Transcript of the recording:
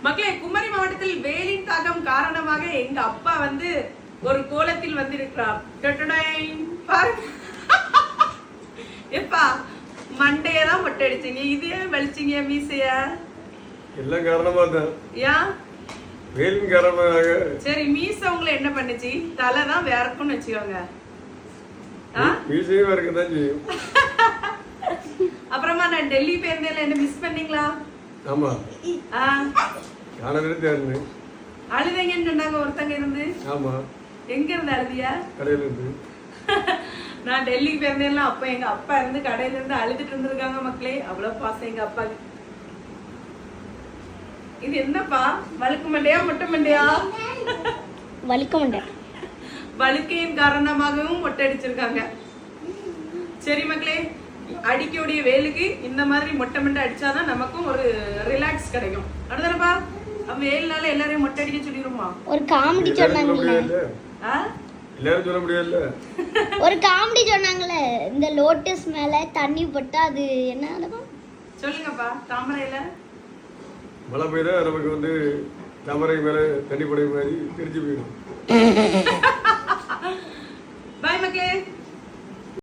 மக்களே, குமரி மாவட்டத்தில் வெயிலின் தாக்கம் காரணமாக எங்க அப்பா வந்து ஒரு கோலத்தில் வந்திருக்கிறார். பாருங்க எப்பா மண்டையதான் மொட்டை அடிச்சீங்க, இதே வலிச்சீங்க மீசைய எல்லாம் காரணமா தான். ஏன் வெயிலின் காரணமாக? சரி, மீசை உங்களை என்ன பண்ணுச்சு? தலை தான் வேறக்கும்னு வச்சுக்கோங்க. மீசையும் வேறக்குதான் செய்யும். அப்புறமா நான் டெல்லி போயிருந்தேன், என்ன மிஸ் பண்ணீங்களா? ஆமா, காலையில இருந்து அழுதைங்கன்னு சொன்னாங்க ஒருத்தங்க இருந்து. ஆமா, எங்க இருந்து அழுதியா? கடையில இருந்து. நான் டெல்லிக்கு போயிருந்தேன்ல, அப்ப எங்க அப்பா இருந்து கடையில இருந்து அழுதுட்டு இருந்திருக்காங்க மக்களே. அவ்வளவு பாசம் எங்க அப்பா. இது என்னப்பா, வழுக்கு மண்டையா மொட்டை மண்டையா? வழுக்க மண்டை. வழுக்கையின் காரணமாகவும் மொட்டை அடிச்சிருக்காங்க. சரி மக்களே, அடிக்கக்கூடிய வேலுக்கு இந்த மாதிரி மொட்டை மண்டை அடிச்சாதான் நமக்கும் ஒரு ரிலாக்ஸ் கிடைக்கும். அடுத்தானப்பா, வெயில்னால எல்லாரையும் மொட்டை அடிக்க சொல்லிடுமா? ஒரு காமெடி சொன்னாங்கல்ல, எல்லாரும் சொல்ல முடியல. ஒரு காமெடி சொன்னாங்கல்ல, இந்த லோட்டஸ் மேல தண்ணி பட்டா அது என்ன ஆகும் சொல்லுங்கப்பா. தாமரையில மழை பெய்தா நமக்கு வந்து தாமரை மேல தண்ணி படை மாதிரி தெரிஞ்சு போயிடும். பாய் மக்களே.